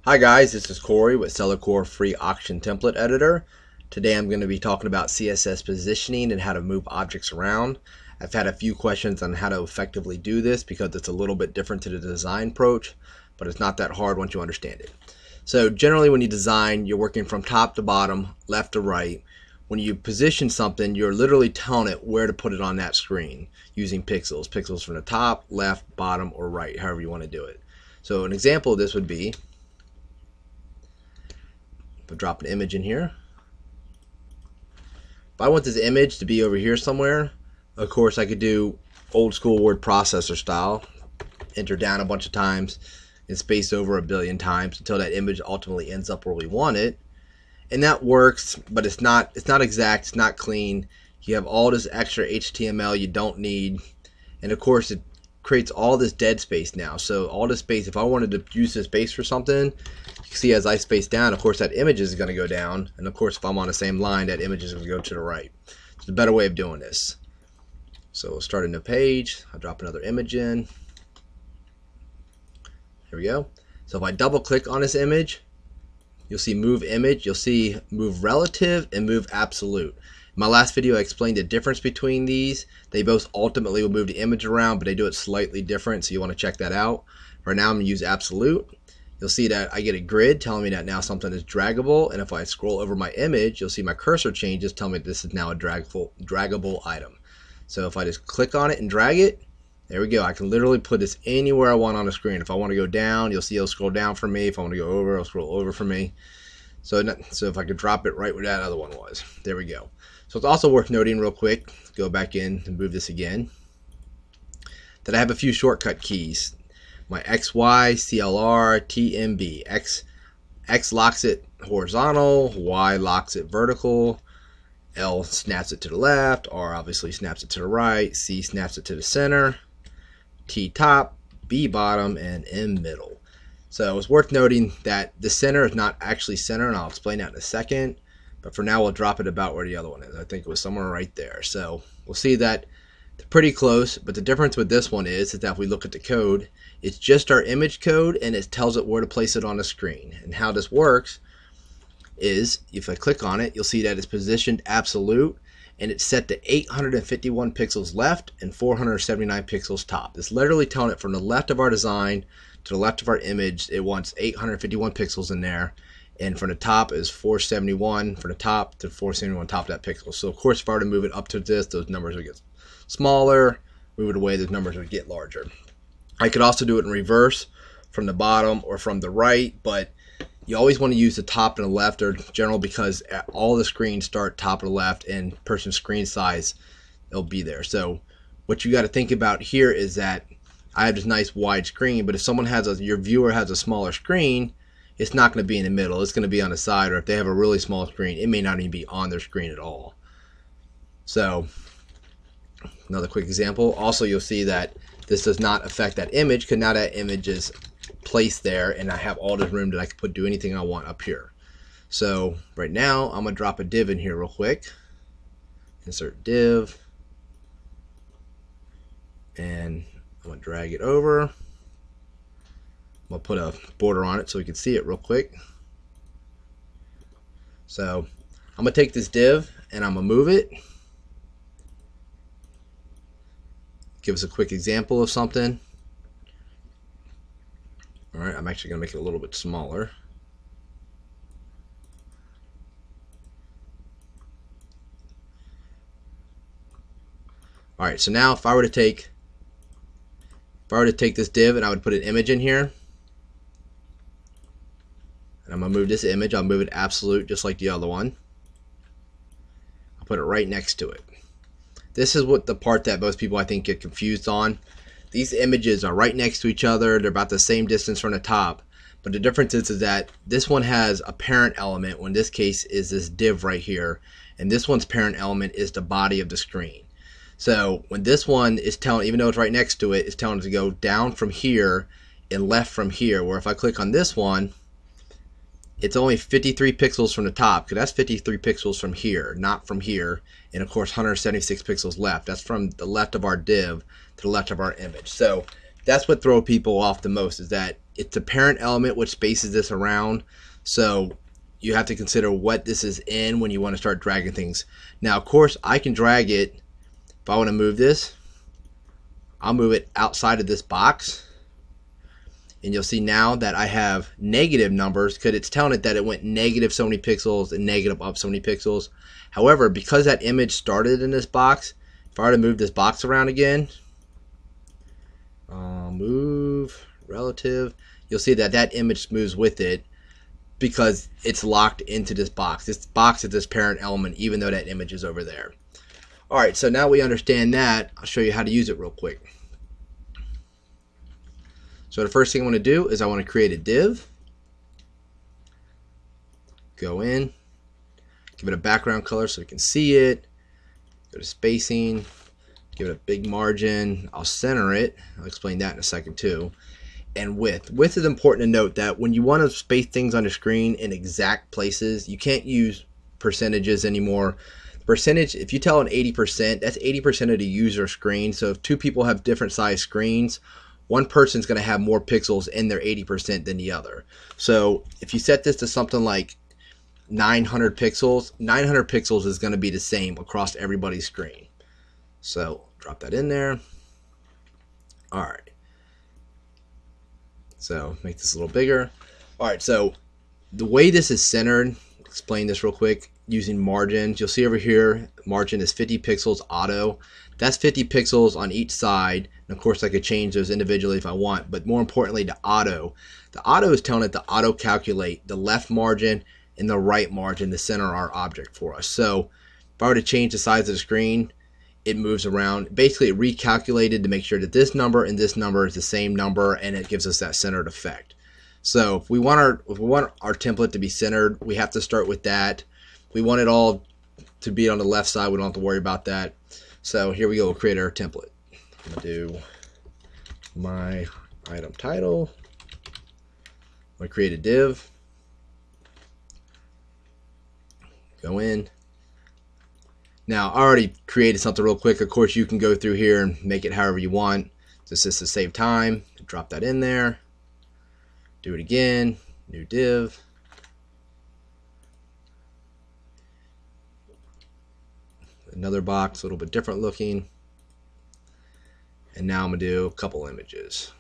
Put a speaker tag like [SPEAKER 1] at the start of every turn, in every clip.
[SPEAKER 1] Hi guys, this is Corey with Sellercore Free Auction Template Editor. Today I'm going to be talking about CSS positioning and how to move objects around. I've had a few questions on how to effectively do this because it's a little bit different to the design approach, but it's not that hard once you understand it. So generally when you design, you're working from top to bottom, left to right. When you position something, you're literally telling it where to put it on that screen using pixels. Pixels from the top, left, bottom, or right, however you want to do it. So an example of this would be, if I drop an image in here, if I want this image to be over here somewhere, of course I could do old school word processor style, enter down a bunch of times and space over 1 billion times until that image ultimately ends up where we want it. And that works, but it's not exact, it's not clean. You have all this extra HTML you don't need, and of course it creates all this dead space now. So all this space, if I wanted to use this space for something, you can see as I space down, of course that image is going to go down, and of course if I'm on the same line, that image is going to go to the right. It's a better way of doing this. So we'll start a new page. I'll drop another image in. Here we go. So if I double click on this image, you'll see move image, you'll see move relative and move absolute. In my last video I explained the difference between these. They both ultimately will move the image around, but they do it slightly different, so you want to check that out. Right now I'm going to use absolute. You'll see that I get a grid telling me that now something is draggable, and if I scroll over my image, you'll see my cursor changes, telling me this is now a draggable item. So if I just click on it and drag it, there we go. I can literally put this anywhere I want on the screen. If I want to go down, you'll see it'll scroll down for me. If I want to go over, it'll scroll over for me. So if I could drop it right where that other one was. There we go. So it's also worth noting real quick, go back in and move this again, that I have a few shortcut keys. My XY, CLR, TMB. X locks it horizontal, Y locks it vertical, L snaps it to the left, R obviously snaps it to the right, C snaps it to the center, T top, B bottom, and M middle. So it's worth noting that the center is not actually center, and I'll explain that in a second. But for now, we'll drop it about where the other one is. I think it was somewhere right there. So we'll see that they're pretty close. But the difference with this one is that if we look at the code, it's just our image code, and it tells it where to place it on the screen. And how this works is, if I click on it, you'll see that it's positioned absolute, and it's set to 851 pixels left and 479 pixels top. It's literally telling it from the left of our design to the left of our image, it wants 851 pixels in there, and from the top is 471 from the top to 471 top of that pixel. So of course if I were to move it up to this, those numbers would get smaller. Move it away, those numbers would get larger. I could also do it in reverse, from the bottom or from the right, but you always want to use the top and the left or general, because all the screens start top and left, and person's screen size, it'll be there. So what you got to think about here is that I have this nice wide screen, but if someone has your viewer has a smaller screen, it's not going to be in the middle. It's going to be on the side, or if they have a really small screen, it may not even be on their screen at all. So another quick example. Also, you'll see that this does not affect that image, because now that image is placed there, and I have all this room that I can do anything I want up here. So right now, I'm going to drop a div in here real quick. Insert div, and I'm going to drag it over. I'll put a border on it so we can see it real quick. So I'm going to take this div and I'm going to move it. Give us a quick example of something. Alright, I'm actually going to make it a little bit smaller. Alright, so now if I were to take this div and I would put an image in here, and I'm going to move this image, I'll move it absolute just like the other one. I'll put it right next to it. This is what the part that most people I think get confused on. These images are right next to each other, they're about the same distance from the top, but the difference is that this one has a parent element, when in this case is this div right here, and this one's parent element is the body of the screen. So when this one is telling, even though it's right next to it, it's telling it to go down from here and left from here, where if I click on this one, it's only 53 pixels from the top, because that's 53 pixels from here, not from here, and of course 176 pixels left. That's from the left of our div to the left of our image. So that's what throws people off the most, is that it's the parent element which spaces this around. So you have to consider what this is in when you want to start dragging things. Now, of course, I can drag it. If I want to move this, I'll move it outside of this box. And you'll see now that I have negative numbers because it's telling it that it went negative so many pixels and negative up so many pixels. However, because that image started in this box, if I were to move this box around again, move relative, you'll see that that image moves with it because it's locked into this box. This box is this parent element, even though that image is over there. All right, so now we understand that. I'll show you how to use it real quick. So the first thing I want to do is I want to create a div. Go in, give it a background color so we can see it. Go to spacing, give it a big margin. I'll center it. I'll explain that in a second too. And width. Width is important to note that when you want to space things on the screen in exact places, you can't use percentages anymore. Percentage, if you tell an 80%, that's 80% of the user screen. So if two people have different size screens, one person's going to have more pixels in their 80% than the other. So if you set this to something like 900 pixels, 900 pixels is going to be the same across everybody's screen. So drop that in there. All right. So make this a little bigger. All right, so the way this is centered, explain this real quick, using margins. You'll see over here, margin is 50 pixels auto. That's 50 pixels on each side. And of course, I could change those individually if I want, but more importantly, the auto. The auto is telling it to auto calculate the left margin and the right margin to center our object for us. So if I were to change the size of the screen, it moves around. Basically, it recalculated to make sure that this number and this number is the same number, and it gives us that centered effect. So if we want our template to be centered, we have to start with that. We want it all to be on the left side. We don't have to worry about that. So here we go. We'll create our template. I'm gonna do my item title. I'm gonna create a div. Go in. Now, I already created something real quick. Of course, you can go through here and make it however you want. Just to save time, drop that in there. Do it again, new div. Another box, a little bit different looking. And now I'm gonna do a couple images.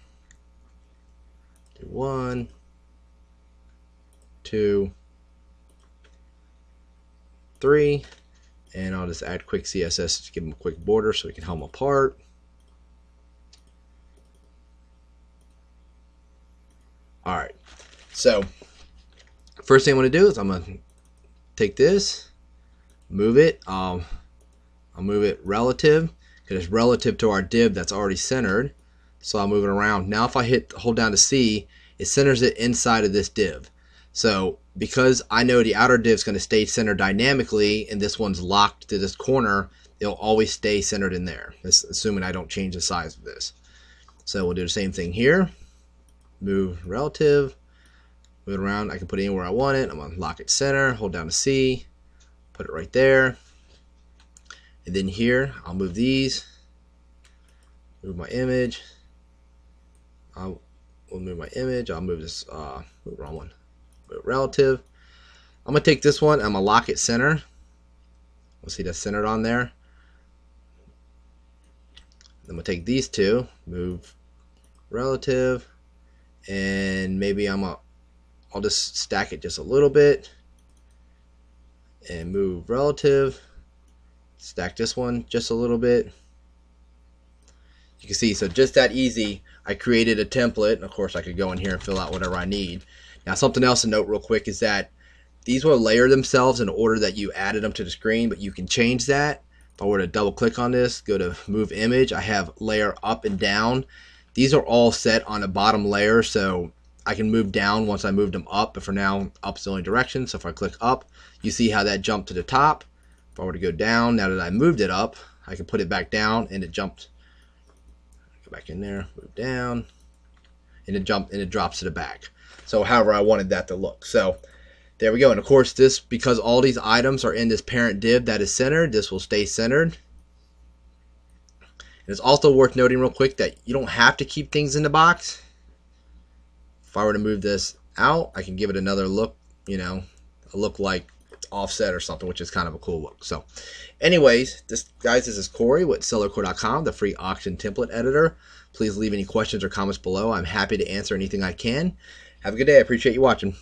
[SPEAKER 1] Do 1, 2, 3. And I'll just add quick CSS to give them a quick border so we can help them apart. All right, so first thing I'm going to do is I'm going to take this, move it. I'll move it relative because it's relative to our div that's already centered. So I'll move it around. Now if I hold down to C, it centers it inside of this div. So because I know the outer div is going to stay centered dynamically and this one's locked to this corner, it'll always stay centered in there, assuming I don't change the size of this. So we'll do the same thing here. Move relative, move it around. I can put it anywhere I want it. I'm going to lock it center, hold down to C, put it right there. And then here, I'll move these, move my image. We'll move my image. I'll move this, move the wrong one. Relative. I'm gonna take this one, I'm gonna lock it center. We'll see that's centered on there. I'm gonna take these two, move relative, and maybe I'll just stack it just a little bit and move relative, stack this one just a little bit. You can see, so just that easy, I created a template, and of course I could go in here and fill out whatever I need. Now something else to note real quick is that these will layer themselves in the order that you added them to the screen, but you can change that. If I were to double click on this, go to move image, I have layer up and down. These are all set on the bottom layer, so I can move down once I moved them up, but for now up's the only direction. So if I click up, you see how that jumped to the top. If I were to go down, now that I moved it up, I can put it back down and it jumped. Go back in there, move down, and it drops to the back. So however I wanted that to look. So there we go. And of course this, because all these items are in this parent div that is centered, this will stay centered. And it's also worth noting real quick that you don't have to keep things in the box. If I were to move this out, I can give it another look, you know, a look like it's offset or something, which is kind of a cool look. So anyways, this is Corey with Sellercore.com, the free auction template editor. Please leave any questions or comments below. I'm happy to answer anything I can. Have a good day. I appreciate you watching.